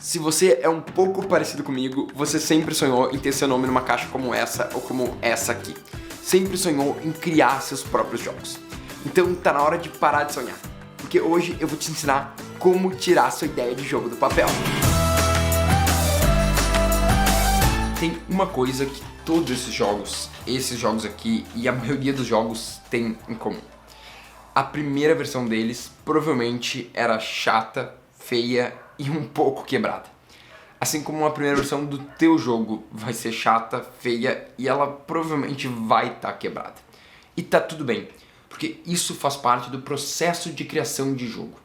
Se você é um pouco parecido comigo, você sempre sonhou em ter seu nome numa caixa como essa ou como essa aqui. Sempre sonhou em criar seus próprios jogos. Então tá na hora de parar de sonhar, porque hoje eu vou te ensinar como tirar sua ideia de jogo do papel. Tem uma coisa que todos esses jogos aqui e a maioria dos jogos tem em comum. A primeira versão deles provavelmente era chata, feia e um pouco quebrada. Assim como a primeira versão do teu jogo vai ser chata, feia e ela provavelmente vai estar quebrada. E tá tudo bem, porque isso faz parte do processo de criação de jogo.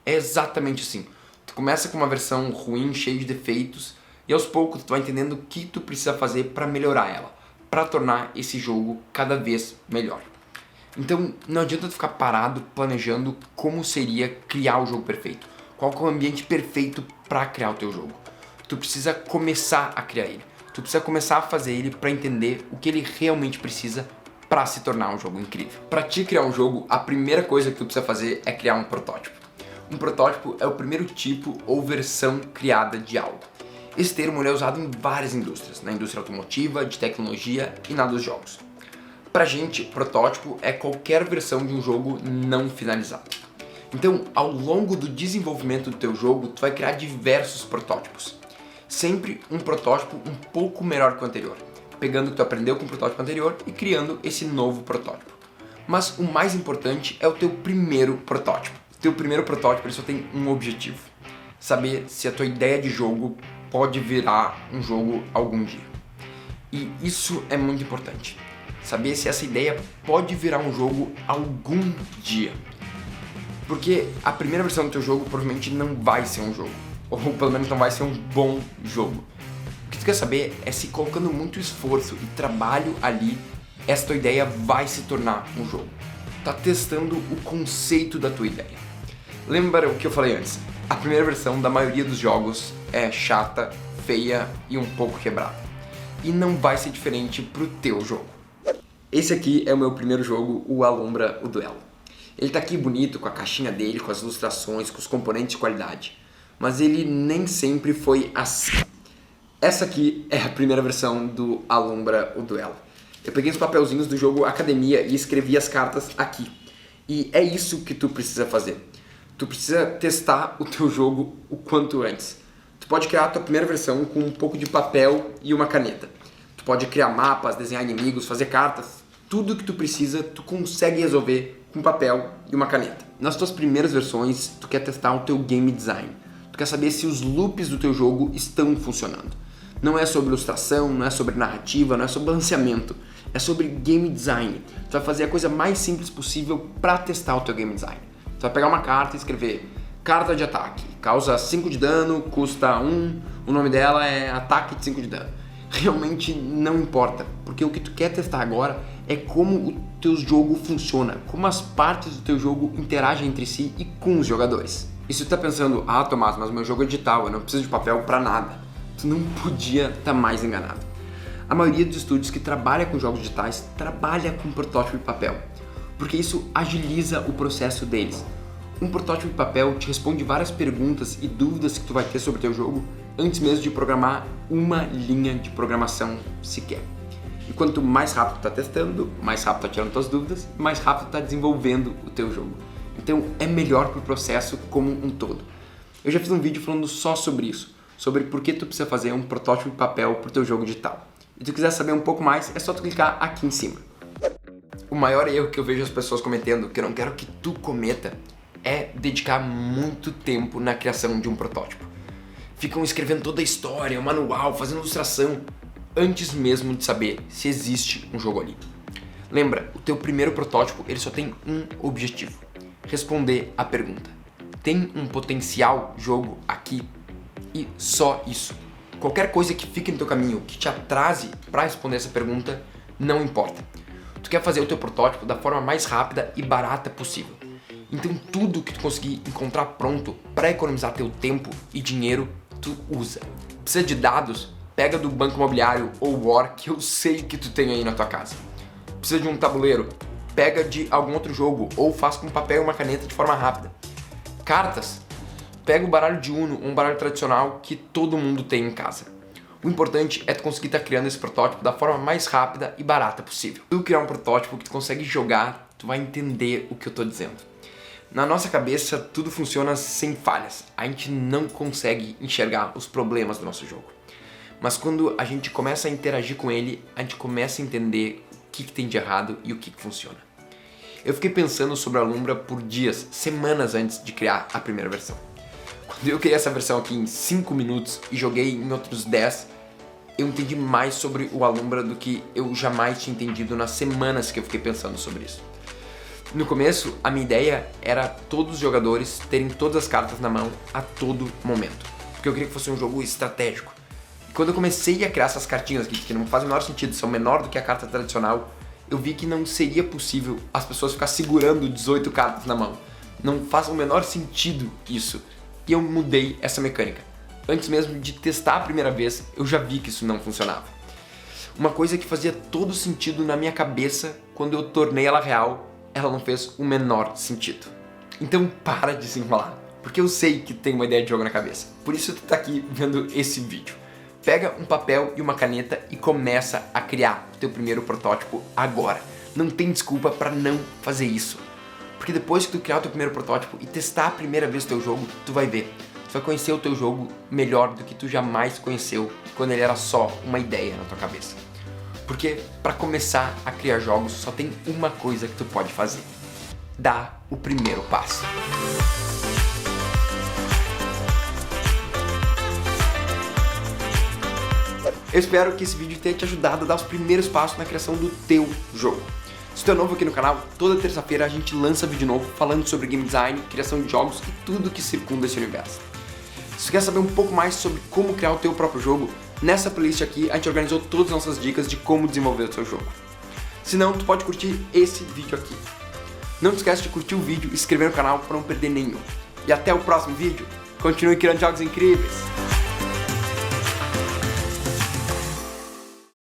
É exatamente assim. Tu começa com uma versão ruim, cheia de defeitos, e aos poucos tu vai entendendo o que tu precisa fazer para melhorar ela, para tornar esse jogo cada vez melhor. Então não adianta tu ficar parado planejando como seria criar o jogo perfeito. Qual que é o ambiente perfeito para criar o teu jogo? Tu precisa começar a criar ele. Tu precisa começar a fazer ele para entender o que ele realmente precisa para se tornar um jogo incrível. Para te criar um jogo, a primeira coisa que tu precisa fazer é criar um protótipo. Um protótipo é o primeiro tipo ou versão criada de algo. Esse termo é usado em várias indústrias, na indústria automotiva, de tecnologia e na dos jogos. Pra gente, protótipo é qualquer versão de um jogo não finalizado. Então, ao longo do desenvolvimento do teu jogo, tu vai criar diversos protótipos. Sempre um protótipo um pouco melhor que o anterior, pegando o que tu aprendeu com o protótipo anterior e criando esse novo protótipo. Mas o mais importante é o teu primeiro protótipo. O teu primeiro protótipo ele só tem um objetivo: saber se a tua ideia de jogo pode virar um jogo algum dia. E isso é muito importante. Saber se essa ideia pode virar um jogo algum dia. Porque a primeira versão do teu jogo provavelmente não vai ser um jogo. Ou pelo menos não vai ser um bom jogo. O que tu quer saber é se colocando muito esforço e trabalho ali, essa tua ideia vai se tornar um jogo. Tá testando o conceito da tua ideia. Lembra o que eu falei antes? A primeira versão da maioria dos jogos é chata, feia e um pouco quebrada. E não vai ser diferente pro teu jogo. Esse aqui é o meu primeiro jogo, o Alumbra o Duelo. Ele tá aqui bonito, com a caixinha dele, com as ilustrações, com os componentes de qualidade. Mas ele nem sempre foi assim. Essa aqui é a primeira versão do Alumbra o Duelo. Eu peguei os papelzinhos do jogo Academia e escrevi as cartas aqui. E é isso que tu precisa fazer. Tu precisa testar o teu jogo o quanto antes. Tu pode criar a tua primeira versão com um pouco de papel e uma caneta. Tu pode criar mapas, desenhar inimigos, fazer cartas. Tudo que tu precisa, tu consegue resolver com papel e uma caneta. Nas tuas primeiras versões, tu quer testar o teu game design. Tu quer saber se os loops do teu jogo estão funcionando. Não é sobre ilustração, não é sobre narrativa, não é sobre balanceamento. É sobre game design. Tu vai fazer a coisa mais simples possível para testar o teu game design. Tu vai pegar uma carta e escrever carta de ataque, causa 5 de dano, custa 1, o nome dela é ataque de 5 de dano. Realmente não importa, porque o que tu quer testar agora é como o teu jogo funciona, como as partes do teu jogo interagem entre si e com os jogadores. E se tu tá pensando, Tomás, mas meu jogo é digital, eu não preciso de papel pra nada, tu não podia estar mais enganado. A maioria dos estúdios que trabalha com jogos digitais trabalha com protótipo de papel, porque isso agiliza o processo deles. Um protótipo de papel te responde várias perguntas e dúvidas que tu vai ter sobre o teu jogo antes mesmo de programar uma linha de programação sequer. E quanto mais rápido tu tá testando, mais rápido tu tá tirando tuas dúvidas, mais rápido tu tá desenvolvendo o teu jogo. Então é melhor pro processo como um todo. Eu já fiz um vídeo falando só sobre isso, sobre por que tu precisa fazer um protótipo de papel pro teu jogo digital. E se tu quiser saber um pouco mais, é só tu clicar aqui em cima. O maior erro que eu vejo as pessoas cometendo, que eu não quero que tu cometa, é dedicar muito tempo na criação de um protótipo. Ficam escrevendo toda a história, o manual, fazendo ilustração, antes mesmo de saber se existe um jogo ali. Lembra, o teu primeiro protótipo ele só tem um objetivo: responder a pergunta: tem um potencial jogo aqui? E só isso. Qualquer coisa que fique no teu caminho, que te atrase para responder essa pergunta, não importa. Tu quer fazer o teu protótipo da forma mais rápida e barata possível. Então tudo que tu conseguir encontrar pronto para economizar teu tempo e dinheiro, tu usa. Precisa de dados? Pega do banco imobiliário ou War, que eu sei que tu tem aí na tua casa. Precisa de um tabuleiro? Pega de algum outro jogo ou faz com papel e uma caneta de forma rápida. Cartas? pega o baralho de Uno, um baralho tradicional que todo mundo tem em casa. O importante é tu conseguir estar criando esse protótipo da forma mais rápida e barata possível. Se tu criar um protótipo que tu consegue jogar, tu vai entender o que eu tô dizendo. Na nossa cabeça, tudo funciona sem falhas. A gente não consegue enxergar os problemas do nosso jogo. Mas quando a gente começa a interagir com ele, a gente começa a entender o que tem de errado e o que funciona. Eu fiquei pensando sobre a Alumbra por dias, semanas antes de criar a primeira versão. Quando eu criei essa versão aqui em 5 minutos e joguei em outros 10, eu entendi mais sobre o Alumbra do que eu jamais tinha entendido nas semanas que eu fiquei pensando sobre isso. No começo, a minha ideia era todos os jogadores terem todas as cartas na mão a todo momento, porque eu queria que fosse um jogo estratégico. E quando eu comecei a criar essas cartinhas aqui, que não fazem o menor sentido, são menor do que a carta tradicional, eu vi que não seria possível as pessoas ficar segurando 18 cartas na mão. Não faz o menor sentido isso. E eu mudei essa mecânica. Antes mesmo de testar a primeira vez, eu já vi que isso não funcionava. Uma coisa que fazia todo sentido na minha cabeça, quando eu tornei ela real, ela não fez o menor sentido. Então para de se enrolar, porque eu sei que tem uma ideia de jogo na cabeça. Por isso tu tá aqui vendo esse vídeo. Pega um papel e uma caneta e começa a criar o teu primeiro protótipo agora. Não tem desculpa para não fazer isso. Porque depois que tu criar o teu primeiro protótipo e testar a primeira vez o teu jogo, tu vai ver. Tu vai conhecer o teu jogo melhor do que tu jamais conheceu quando ele era só uma ideia na tua cabeça. Porque para começar a criar jogos só tem uma coisa que tu pode fazer. Dá o primeiro passo. Eu espero que esse vídeo tenha te ajudado a dar os primeiros passos na criação do teu jogo. Se tu é novo aqui no canal, toda terça-feira a gente lança vídeo novo falando sobre game design, criação de jogos e tudo que circunda esse universo. Se tu quer saber um pouco mais sobre como criar o teu próprio jogo, nessa playlist aqui a gente organizou todas as nossas dicas de como desenvolver o seu jogo. Se não, tu pode curtir esse vídeo aqui. Não te esquece de curtir o vídeo e se inscrever no canal para não perder nenhum. E até o próximo vídeo. Continue criando jogos incríveis!